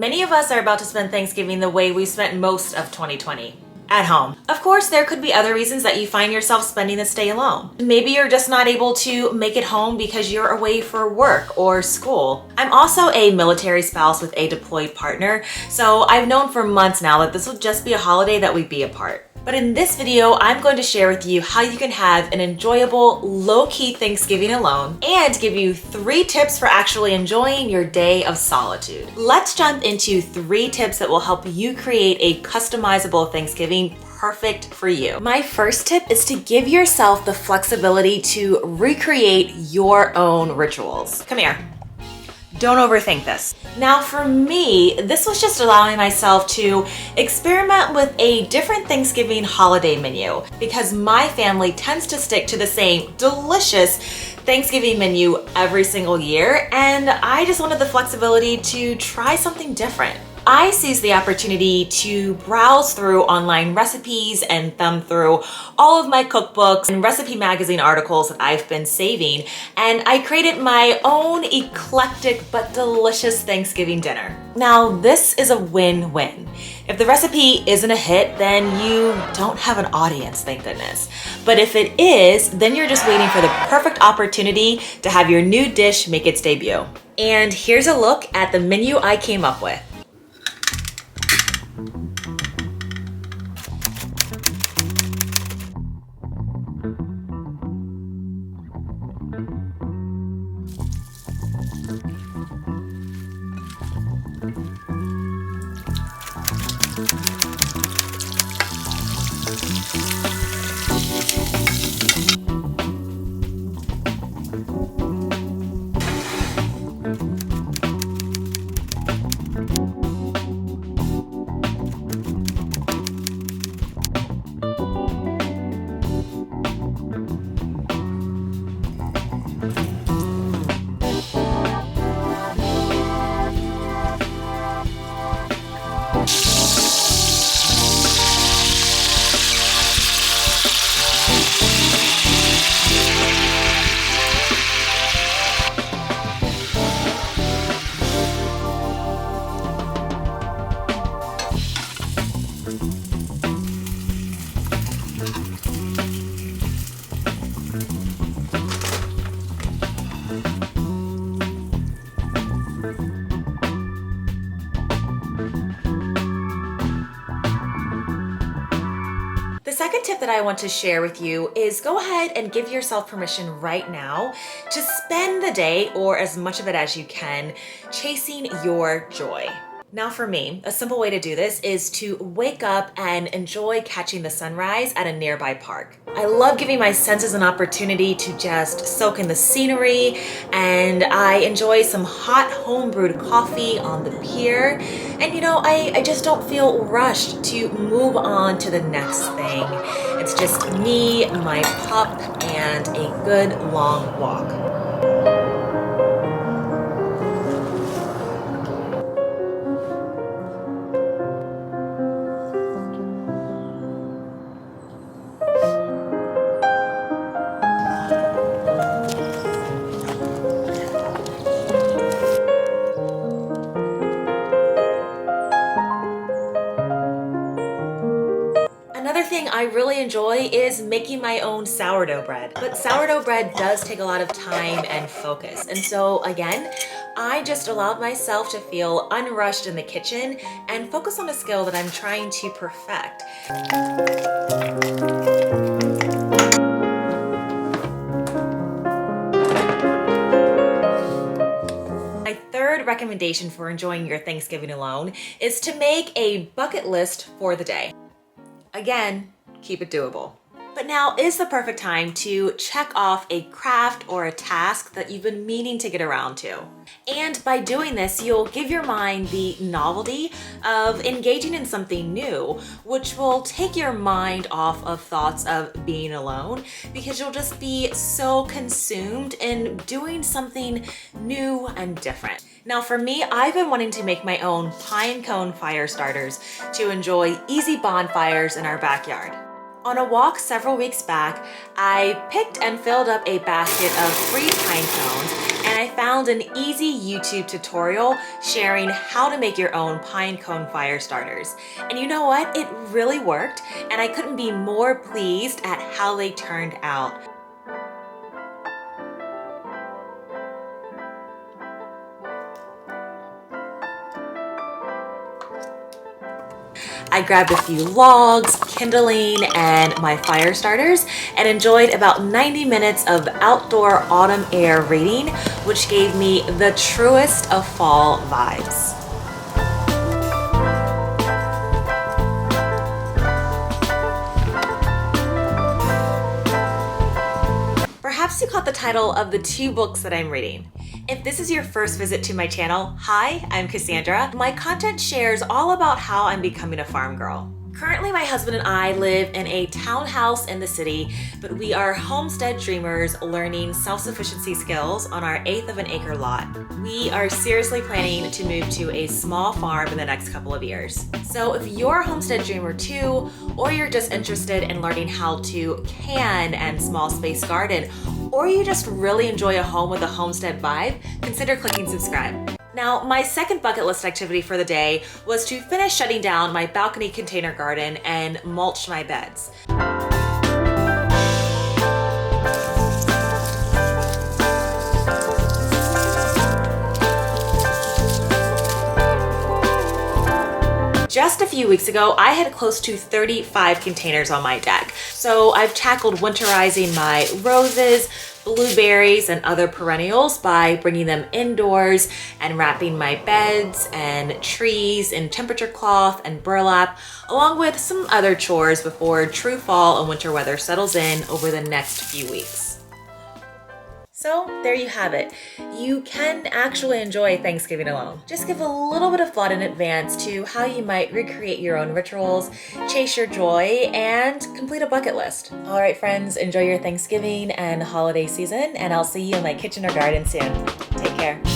Many of us are about to spend Thanksgiving the way we spent most of 2020. At home. Of course, there could be other reasons that you find yourself spending this day alone. Maybe you're just not able to make it home because you're away for work or school. I'm also a military spouse with a deployed partner, so I've known for months now that this will just be a holiday that we'd be apart. But in this video, I'm going to share with you how you can have an enjoyable, low-key Thanksgiving alone and give you 3 tips for actually enjoying your day of solitude. Let's jump into 3 tips that will help you create a customizable Thanksgiving perfect for you. My first tip is to give yourself the flexibility to recreate your own rituals. Come here. Don't overthink this. Now for me, this was just allowing myself to experiment with a different Thanksgiving holiday menu because my family tends to stick to the same delicious Thanksgiving menu every single year, and I just wanted the flexibility to try something different. I seized the opportunity to browse through online recipes and thumb through all of my cookbooks and recipe magazine articles that I've been saving, and I created my own eclectic but delicious Thanksgiving dinner. Now, this is a win-win. If the recipe isn't a hit, then you don't have an audience, thank goodness. But if it is, then you're just waiting for the perfect opportunity to have your new dish make its debut. And here's a look at the menu I came up with. The second tip that I want to share with you is go ahead and give yourself permission right now to spend the day, or as much of it as you can, chasing your joy. Now for me, a simple way to do this is to wake up and enjoy catching the sunrise at a nearby park. I love giving my senses an opportunity to just soak in the scenery, and I enjoy some hot home-brewed coffee on the pier. And you know, I just don't feel rushed to move on to the next thing. It's just me, my pup, and a good long walk. Another thing I really enjoy is making my own sourdough bread. But sourdough bread does take a lot of time and focus. And so again, I just allowed myself to feel unrushed in the kitchen and focus on a skill that I'm trying to perfect. My third recommendation for enjoying your Thanksgiving alone is to make a bucket list for the day. Again, keep it doable. But now is the perfect time to check off a craft or a task that you've been meaning to get around to. And by doing this, you'll give your mind the novelty of engaging in something new, which will take your mind off of thoughts of being alone, because you'll just be so consumed in doing something new and different. Now for me, I've been wanting to make my own Pinecone fire starters to enjoy easy bonfires in our backyard. On a walk several weeks back, I picked and filled up a basket of free pine cones, and I found found an easy YouTube tutorial sharing how to make your own pine cone fire starters. And you know what? It really worked, and I couldn't be more pleased at how they turned out. I grabbed a few logs, kindling, and my fire starters and enjoyed about 90 minutes of outdoor autumn air reading, which gave me the truest of fall vibes. Perhaps you caught the title of the 2 books that I'm reading. If this is your first visit to my channel, hi, I'm Cassandra. My content shares all about how I'm becoming a farm girl. Currently, my husband and I live in a townhouse in the city, but we are homestead dreamers learning self-sufficiency skills on our 1/8 of an acre lot. We are seriously planning to move to a small farm in the next couple of years. So if you're a homestead dreamer too, or you're just interested in learning how to can and small space garden, or you just really enjoy a home with a homestead vibe, consider clicking subscribe. Now, my second bucket list activity for the day was to finish shutting down my balcony container garden and mulch my beds. Just a few weeks ago, I had close to 35 containers on my deck. So I've tackled winterizing my roses, blueberries, and other perennials by bringing them indoors and wrapping my beds and trees in temperature cloth and burlap, along with some other chores before true fall and winter weather settles in over the next few weeks. So there you have it. You can actually enjoy Thanksgiving alone. Just give a little bit of thought in advance to how you might recreate your own rituals, chase your joy, and complete a bucket list. All right, friends, enjoy your Thanksgiving and holiday season, and I'll see you in my kitchen or garden soon. Take care.